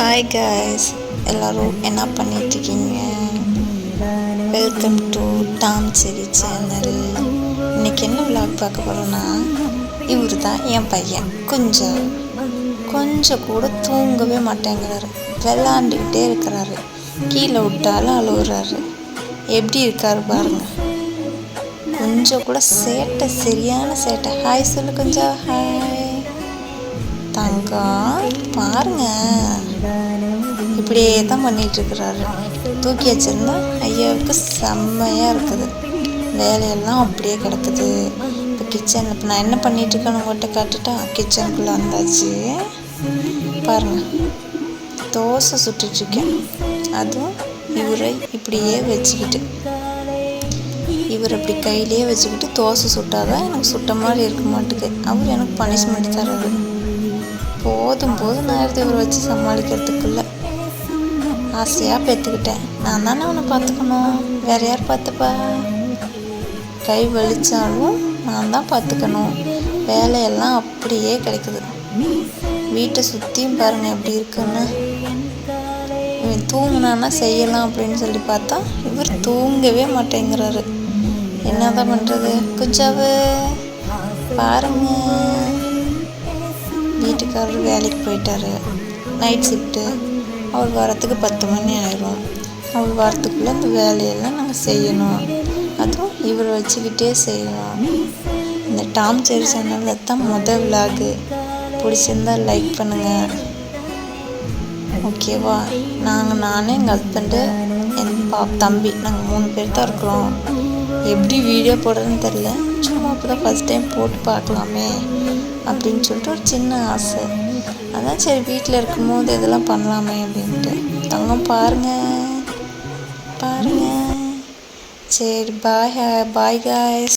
Hi guys, எல்லோரும் என்ன பண்ணிகிட்ருக்கீங்க? வெல்கம் டு டாம் செரி சேனல். இன்றைக்கி என்ன விளாக் பார்க்க போகிறோன்னா, இவர் தான் என் பையன். கொஞ்சம் கூட தூங்கவே மாட்டேங்கிறாரு, விளாண்டுக்கிட்டே இருக்கிறாரு, கீழே விட்டாலும் அழுகுறாரு. எப்படி இருக்காரு பாருங்க. கொஞ்சம் கூட சேட்டை, சரியான சேட்டை. ஹாய் சொல்லு கொஞ்சம். ஹாய் தங்கம், பாருங்க இப்படியே தான் பண்ணிகிட்ருக்கிறாரு. தூக்கி வச்சுருந்தா ஐயாவுக்கு செம்மையாக இருக்குது. வேலையெல்லாம் அப்படியே கிடக்குது. இப்போ கிச்சனில் இப்போ நான் என்ன பண்ணிகிட்ருக்கேன்னு உங்கள்கிட்ட காட்டுட்டா, கிச்சனுக்குள்ளே வந்தாச்சு. பாருங்கள், தோசை சுட்டுட்ருக்கேன். அதுவும் இவரை இப்படியே வச்சுக்கிட்டு, இவர் அப்படி கையிலே வச்சுக்கிட்டு தோசை சுட்டாதான் எனக்கு சுட்ட மாதிரி இருக்க மாட்டேங்குது. அவர் எனக்கு பனிஷ்மெண்ட் தர்றது. போதும் நேரத்தை இவரை வச்சு சமாளிக்கிறதுக்குள்ள ஆசையாக பெற்றுக்கிட்டேன். நான் தானே அவனை பார்த்துக்கணும், வேறு யார் பார்த்துப்பா? கை வலித்தாலும் நான் தான் பார்த்துக்கணும். வேலையெல்லாம் அப்படியே கிடைக்குது. வீட்டை சுற்றியும் பாருங்கள் எப்படி இருக்குன்னு. இவன் தூங்கினான்னா செய்யலாம் அப்படின்னு சொல்லி பார்த்தா இவர் தூங்கவே மாட்டேங்கிறாரு. என்ன தான் பண்ணுறது? குஞ்சாவு பாருங்க. வீட்டுக்காரர் வேலைக்கு போயிட்டாரு, நைட் ஷிஃப்ட்டு. அவர் வரத்துக்கு 10 மணி ஆயிடும். அவர் வரத்துக்குள்ளே இந்த வேலையெல்லாம் நாங்கள் செய்யணும். அதுவும் இவரை வச்சுக்கிட்டே செய்யணும். இந்த டாம் செரி சேனலில் தான் முதல் விளாகு. பிடிச்சிருந்தால் லைக் பண்ணுங்கள், ஓகேவா? நான் எங்கள் ஹஸ்பண்டு, என் தம்பி, நாங்கள் 3 பேர் தான் இருக்கிறோம். எப்படி வீடியோ போடுறதுன்னு தெரில, சும்மா இப்போ தான் ஃபஸ்ட் டைம் போட்டு பார்க்கலாமே அப்படின்னு சொல்லிட்டு ஒரு சின்ன ஆசை. அதான் சரி, வீட்டில் இருக்கும்போது இதெல்லாம் பண்ணலாமே அப்படின்ட்டு. தங்கம் பாருங்கள். சரி, பாய் காய்ஸ்.